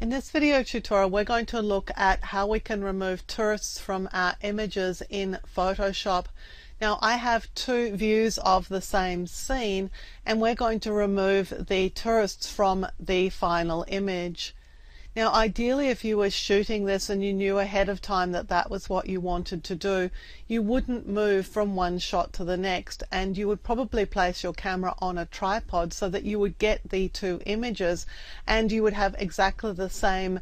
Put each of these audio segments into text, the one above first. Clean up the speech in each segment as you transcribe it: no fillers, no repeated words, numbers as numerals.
In this video tutorial, we're going to look at how we can remove tourists from our images in Photoshop. Now, I have two views of the same scene, and we're going to remove the tourists from the final image. Now, ideally, if you were shooting this and you knew ahead of time that that was what you wanted to do, you wouldn't move from one shot to the next, and you would probably place your camera on a tripod so that you would get the two images and you would have exactly the same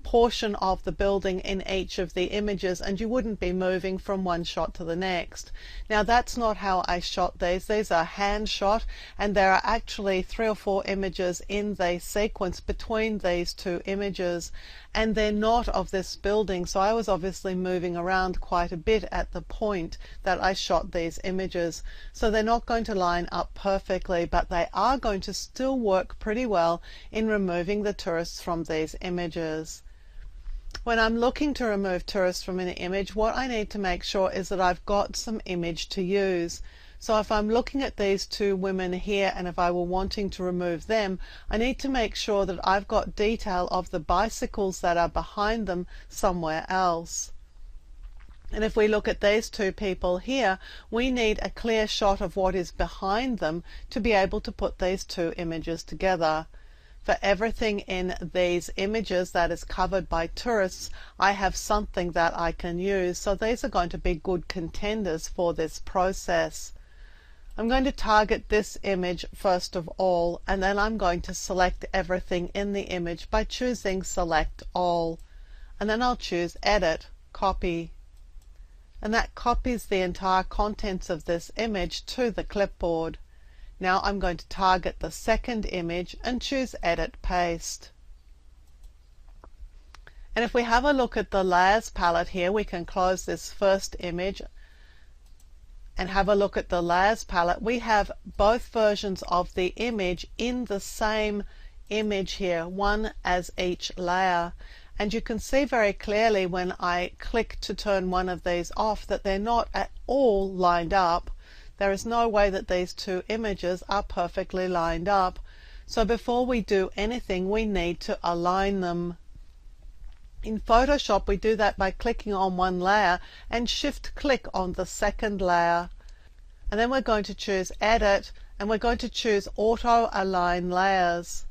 portion of the building in each of the images, and you wouldn't be moving from one shot to the next. Now, that's not how I shot these. These are hand shot, and there are actually 3 or 4 images in the sequence between these two images, and they're not of this building, so I was obviously moving around quite a bit at the point that I shot these images. So they're not going to line up perfectly, but they are going to still work pretty well in removing the tourists from these images. When I'm looking to remove tourists from an image, what I need to make sure is that I've got some image to use. So if I'm looking at these two women here, and if I were wanting to remove them, I need to make sure that I've got detail of the bicycles that are behind them somewhere else. And if we look at these two people here, we need a clear shot of what is behind them to be able to put these two images together. For everything in these images that is covered by tourists, I have something that I can use. So these are going to be good contenders for this process. I'm going to target this image first of all, and then I'm going to select everything in the image by choosing Select All. And then I'll choose Edit, Copy. And that copies the entire contents of this image to the clipboard. Now I'm going to target the second image and choose Edit Paste. And if we have a look at the layers palette here, we can close this first image and have a look at the layers palette. We have both versions of the image in the same image here, one as each layer. And you can see very clearly when I click to turn one of these off that they're not at all lined up. There is no way that these two images are perfectly lined up. So before we do anything, we need to align them. In Photoshop, we do that by clicking on one layer and shift-click on the second layer. And then we're going to choose Edit, and we're going to choose Auto Align Layers.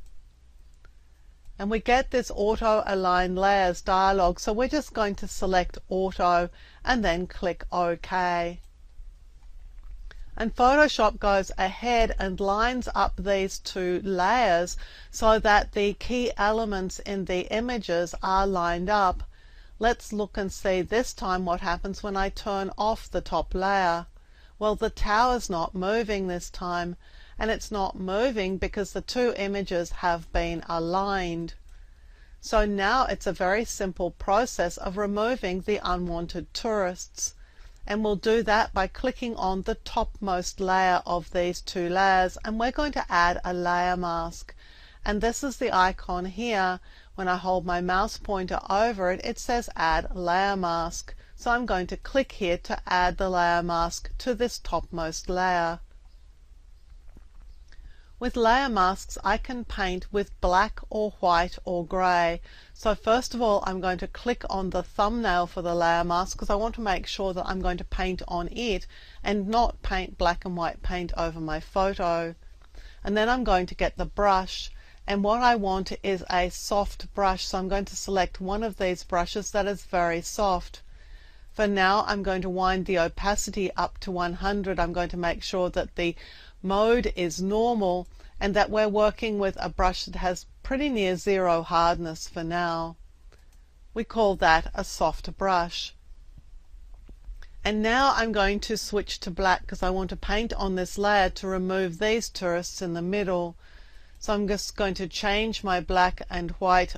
And we get this Auto Align Layers dialog, so we're just going to select Auto and then click OK. And Photoshop goes ahead and lines up these two layers so that the key elements in the images are lined up. Let's look and see this time what happens when I turn off the top layer. Well, the tower's not moving this time, and it's not moving because the two images have been aligned. So now it's a very simple process of removing the unwanted tourists. And we'll do that by clicking on the topmost layer of these two layers, and we're going to add a layer mask. And this is the icon here. When I hold my mouse pointer over it, it says Add Layer Mask. So I'm going to click here to add the layer mask to this topmost layer. With layer masks, I can paint with black or white or grey. So first of all, I'm going to click on the thumbnail for the layer mask because I want to make sure that I'm going to paint on it and not paint black and white paint over my photo. And then I'm going to get the brush, and what I want is a soft brush. So I'm going to select one of these brushes that is very soft. For now, I'm going to wind the opacity up to 100. I'm going to make sure that the mode is normal and that we're working with a brush that has pretty near zero hardness for now. We call that a soft brush. And now I'm going to switch to black because I want to paint on this layer to remove these tourists in the middle. So I'm just going to change my black and white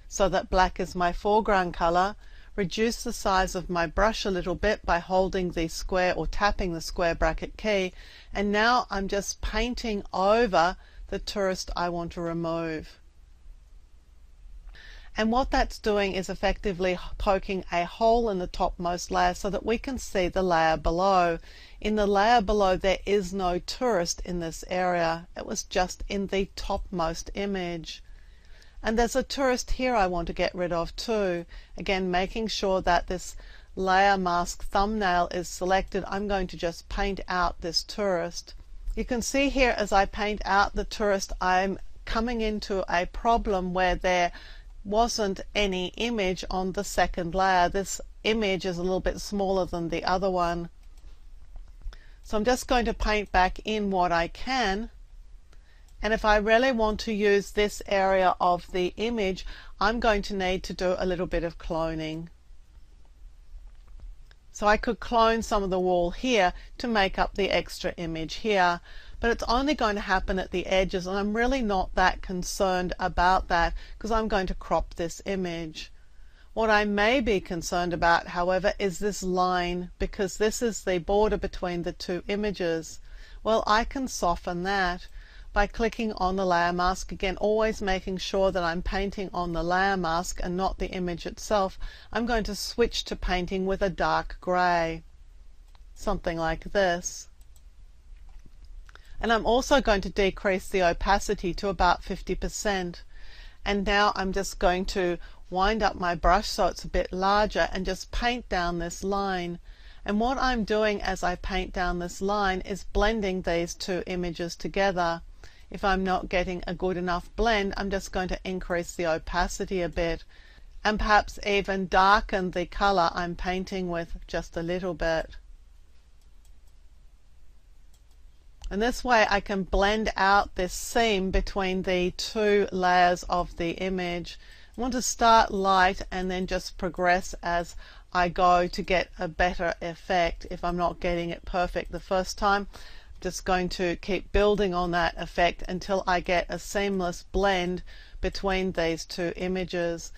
so that black is my foreground color. Reduce the size of my brush a little bit by holding the square or tapping the square bracket key, and now I'm just painting over the tourist I want to remove. And what that's doing is effectively poking a hole in the topmost layer so that we can see the layer below. In the layer below there is no tourist in this area. It was just in the topmost image. And there's a tourist here I want to get rid of too. Again, making sure that this layer mask thumbnail is selected, I'm going to just paint out this tourist. You can see here as I paint out the tourist, I'm coming into a problem where there wasn't any image on the second layer. This image is a little bit smaller than the other one. So I'm just going to paint back in what I can. And if I really want to use this area of the image, I'm going to need to do a little bit of cloning. So I could clone some of the wall here to make up the extra image here, but it's only going to happen at the edges, and I'm really not that concerned about that because I'm going to crop this image. What I may be concerned about, however, is this line, because this is the border between the two images. Well, I can soften that by clicking on the layer mask. Again, always making sure that I'm painting on the layer mask and not the image itself. I'm going to switch to painting with a dark gray, something like this. And I'm also going to decrease the opacity to about 50%. And now I'm just going to wind up my brush so it's a bit larger and just paint down this line. And what I'm doing as I paint down this line is blending these two images together. If I'm not getting a good enough blend, I'm just going to increase the opacity a bit and perhaps even darken the color I'm painting with just a little bit. And this way I can blend out this seam between the two layers of the image. I want to start light and then just progress as I go to get a better effect. If I'm not getting it perfect the first time, just going to keep building on that effect until I get a seamless blend between these two images.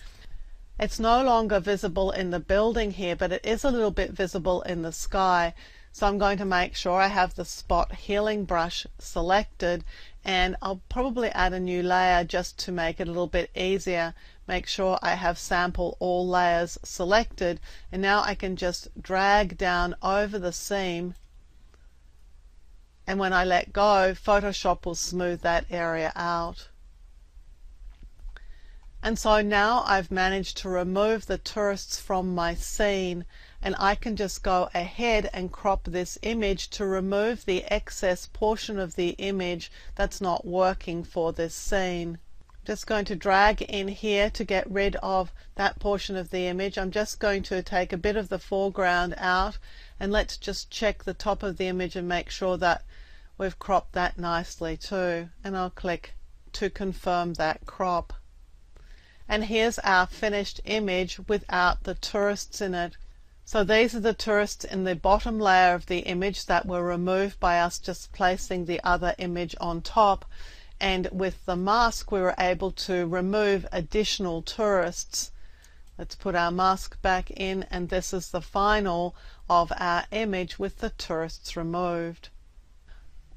It's no longer visible in the building here, but it is a little bit visible in the sky. So I'm going to make sure I have the spot healing brush selected, and I'll probably add a new layer just to make it a little bit easier. Make sure I have sample all layers selected, and now I can just drag down over the seam, and when I let go, Photoshop will smooth that area out. And so now I've managed to remove the tourists from my scene, and I can just go ahead and crop this image to remove the excess portion of the image that's not working for this scene. Just going to drag in here to get rid of that portion of the image. I'm just going to take a bit of the foreground out, and let's just check the top of the image and make sure that we've cropped that nicely too. And I'll click to confirm that crop. And here's our finished image without the tourists in it. So these are the tourists in the bottom layer of the image that were removed by us just placing the other image on top. And with the mask we were able to remove additional tourists. Let's put our mask back in, and this is the final of our image with the tourists removed.